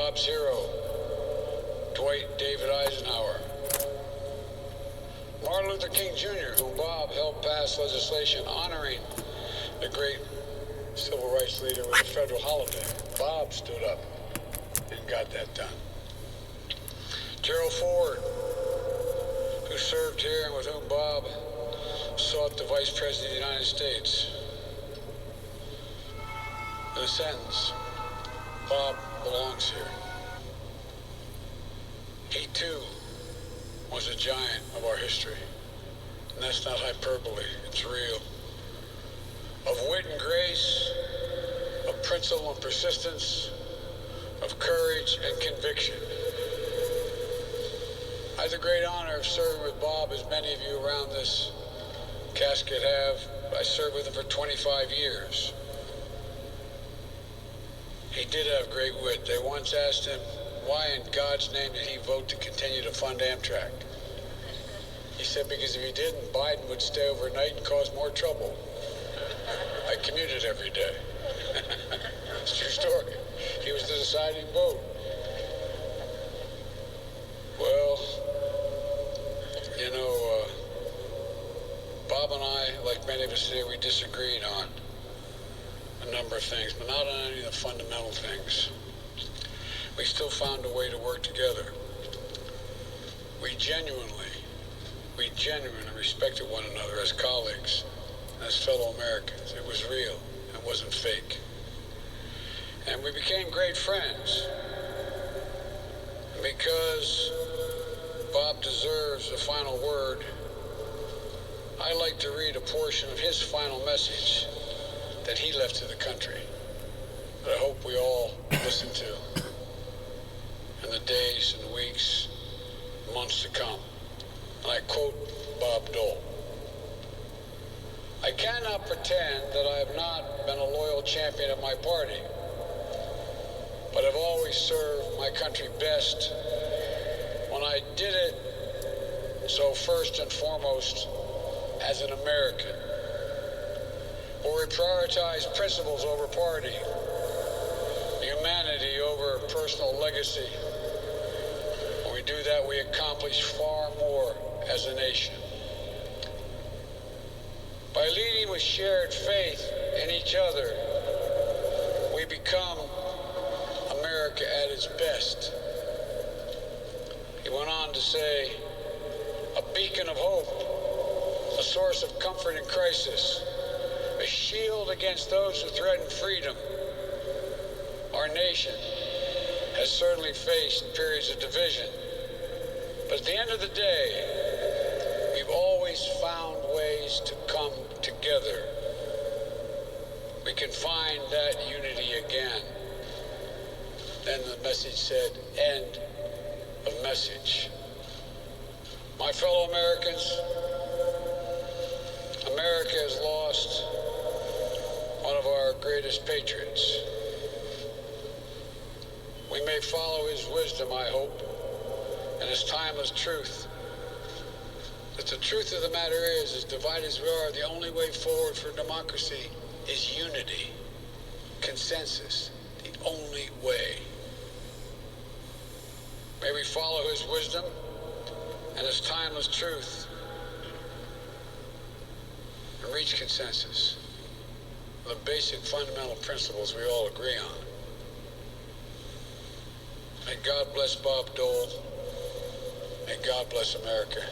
Bob's hero, Dwight David Eisenhower. Martin Luther King Jr., whom Bob helped pass legislation honoring the great civil rights leader with a federal holiday. Bob stood up and got that done. Gerald Ford, who served here and with whom Bob sought the Vice President of the United States. In a sentence, Bob belongs here. He too was a giant of our history. And that's not hyperbole, it's real. Of wit and grace, of principle and persistence, of courage and conviction. I had the great honor of serving with Bob, as many of you around this casket have. I served with him for 25 years. He did have great wit. They once asked him, why in God's name did he vote to continue to fund Amtrak? He said, because if he didn't, Biden would stay overnight and cause more trouble. I commuted every day. It's a true story. He was the deciding vote. Well, you know, Bob and I, like many of us today, we disagreed on a number of things, but not on any of the fundamental things. We still found a way to work together. We genuinely respected one another as colleagues, as fellow Americans. It was real. It wasn't fake. And we became great friends because Bob deserves the final word. I like to read a portion of his final message that he left to the country that I hope we all listen to in the days and weeks, months to come. And I quote Bob Dole. I cannot pretend that I have not been a loyal champion of my party, but I've always served my country best when I did it so first and foremost as an American, where we prioritize principles over party, humanity over personal legacy. When we do that, we accomplish far more as a nation. By leading with shared faith in each other, we become America at its best. He went on to say, a beacon of hope, a source of comfort in crisis, a shield against those who threaten freedom. Our nation has certainly faced periods of division, but at the end of the day, we've always found ways to come together. We can find that unity again. Then the message said, end of message. My fellow Americans, America has lost one of our greatest patriots. We may follow his wisdom, I hope, and his timeless truth. But the truth of the matter is, as divided as we are, the only way forward for democracy is unity, consensus, the only way. May we follow his wisdom and his timeless truth and reach consensus, the basic fundamental principles we all agree on. May God bless Bob Dole. May God bless America.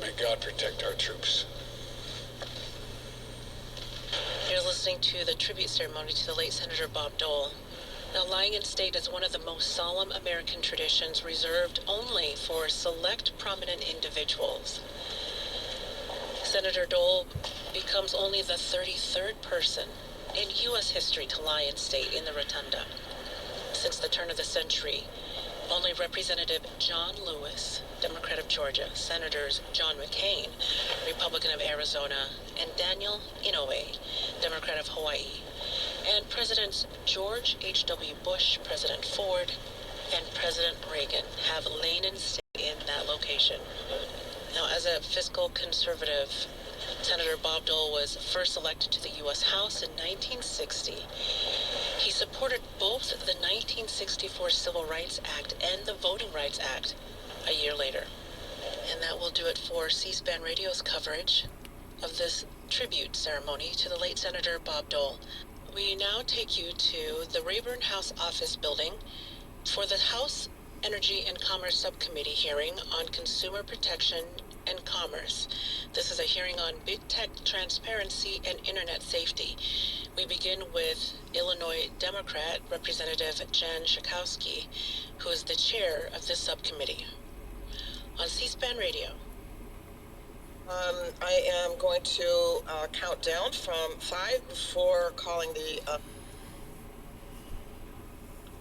May God protect our troops. You're listening to the tribute ceremony to the late Senator Bob Dole. Now, lying in state is one of the most solemn American traditions reserved only for select prominent individuals. Senator Dole becomes only the 33rd person in U.S. history to lie in state in the rotunda. Since the turn of the century, only Representative John Lewis, Democrat of Georgia, Senators John McCain, Republican of Arizona, and Daniel Inouye, Democrat of Hawaii, and Presidents George H.W. Bush, President Ford, and President Reagan have lain in state in that location. Now, as a fiscal conservative, Senator Bob Dole was first elected to the U.S. House in 1960 He supported both the 1964 Civil Rights Act and the Voting Rights Act a year later. And that will do it for C-SPAN Radio's coverage of this tribute ceremony to the late Senator Bob Dole. We now take you to the Rayburn House Office Building for the House Energy and Commerce Subcommittee hearing on consumer protection and commerce. This is a hearing on big tech transparency and internet safety. We begin with Illinois Democrat Representative Jen Schakowsky, who is the chair of this subcommittee. On C-SPAN Radio. I am going to count down from 5 before calling the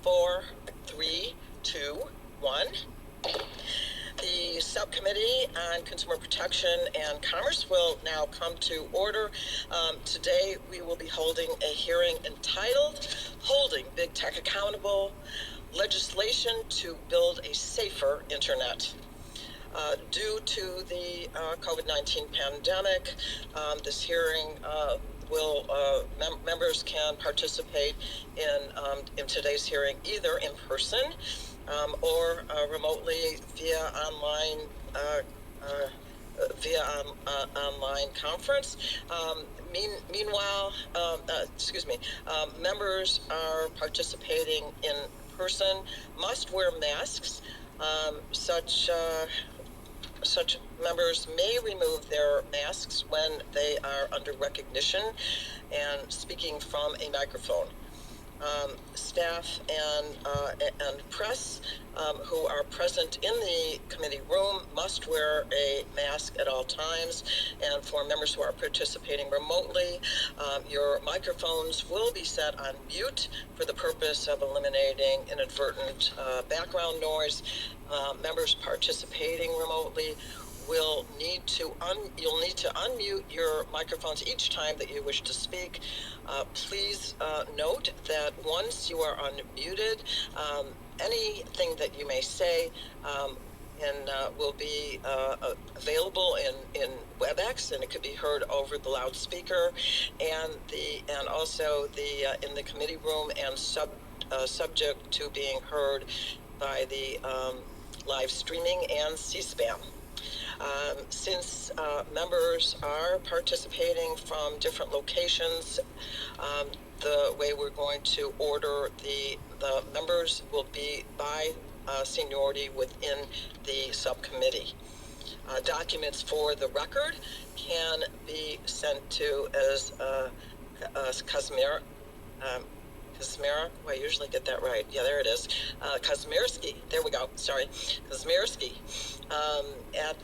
4, 3, 2, 1. The Subcommittee on Consumer Protection and Commerce will now come to order. Today we will be holding a hearing entitled Holding Big Tech Accountable, Legislation to Build a Safer Internet. Due to the COVID-19 pandemic, this hearing members can participate in today's hearing either in person or remotely via online conference. Meanwhile, members are participating in person must wear masks. Such members may remove their masks when they are under recognition and speaking from a microphone. Staff and press who are present in the committee room must wear a mask at all times. And for members who are participating remotely, your microphones will be set on mute for the purpose of eliminating inadvertent background noise. Members participating remotely you'll need to unmute your microphones each time that you wish to speak. Please note that once you are unmuted, anything that you may say will be available in WebEx, and it could be heard over the loudspeaker, and also in the committee room, and subject to being heard by the live streaming and C-SPAN. Since members are participating from different locations, the way we're going to order the members will be by seniority within the subcommittee. Documents for the record can be sent to as Kazmira. I usually get that right. Yeah, there it is. Kazmierski. There we go. Sorry, Kazmierski. At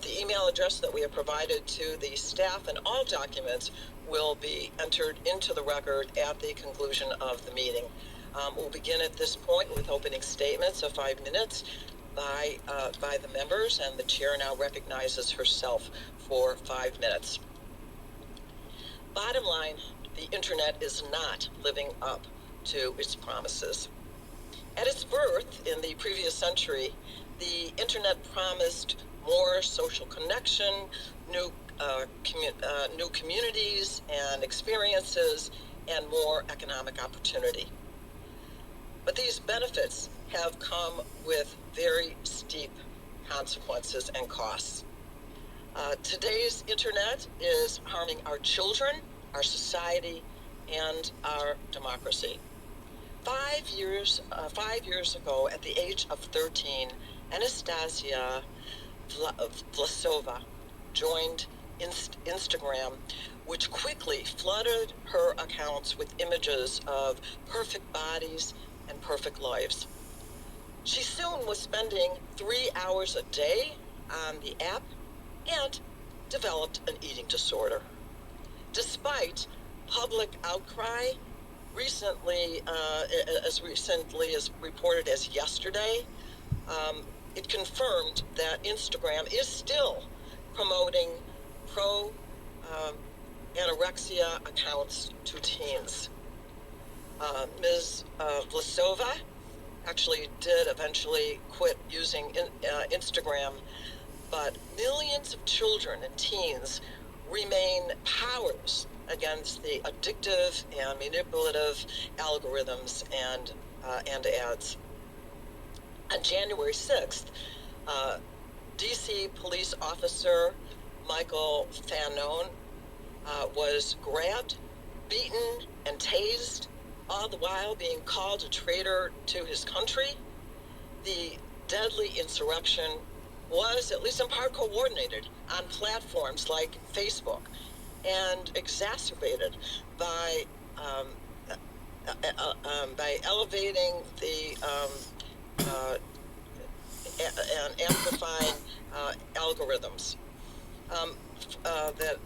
the email address that we have provided to the staff, and all documents will be entered into the record at the conclusion of the meeting. We'll begin at this point with opening statements of 5 minutes by the members, and the chair now recognizes herself for 5 minutes. Bottom line, the internet is not living up to its promises. At its birth in the previous century, the internet promised more social connection, new communities and experiences, and more economic opportunity. But these benefits have come with very steep consequences and costs. Today's internet is harming our children, our society, and our democracy. 5 years ago, at the age of 13, Anastasia Vlasova joined Instagram, which quickly flooded her accounts with images of perfect bodies and perfect lives. She soon was spending 3 hours a day on the app and developed an eating disorder. Despite public outcry, as recently as reported as yesterday, it confirmed that Instagram is still promoting pro-anorexia accounts to teens. Ms. Vlasova actually did eventually quit using Instagram, but millions of children and teens remain powerless against the addictive and manipulative algorithms and ads. On January 6th, DC police officer Michael Fanone was grabbed, beaten, and tased, all the while being called a traitor to his country. The deadly insurrection was, at least in part, coordinated on platforms like Facebook and exacerbated by elevating the and amplifying algorithms that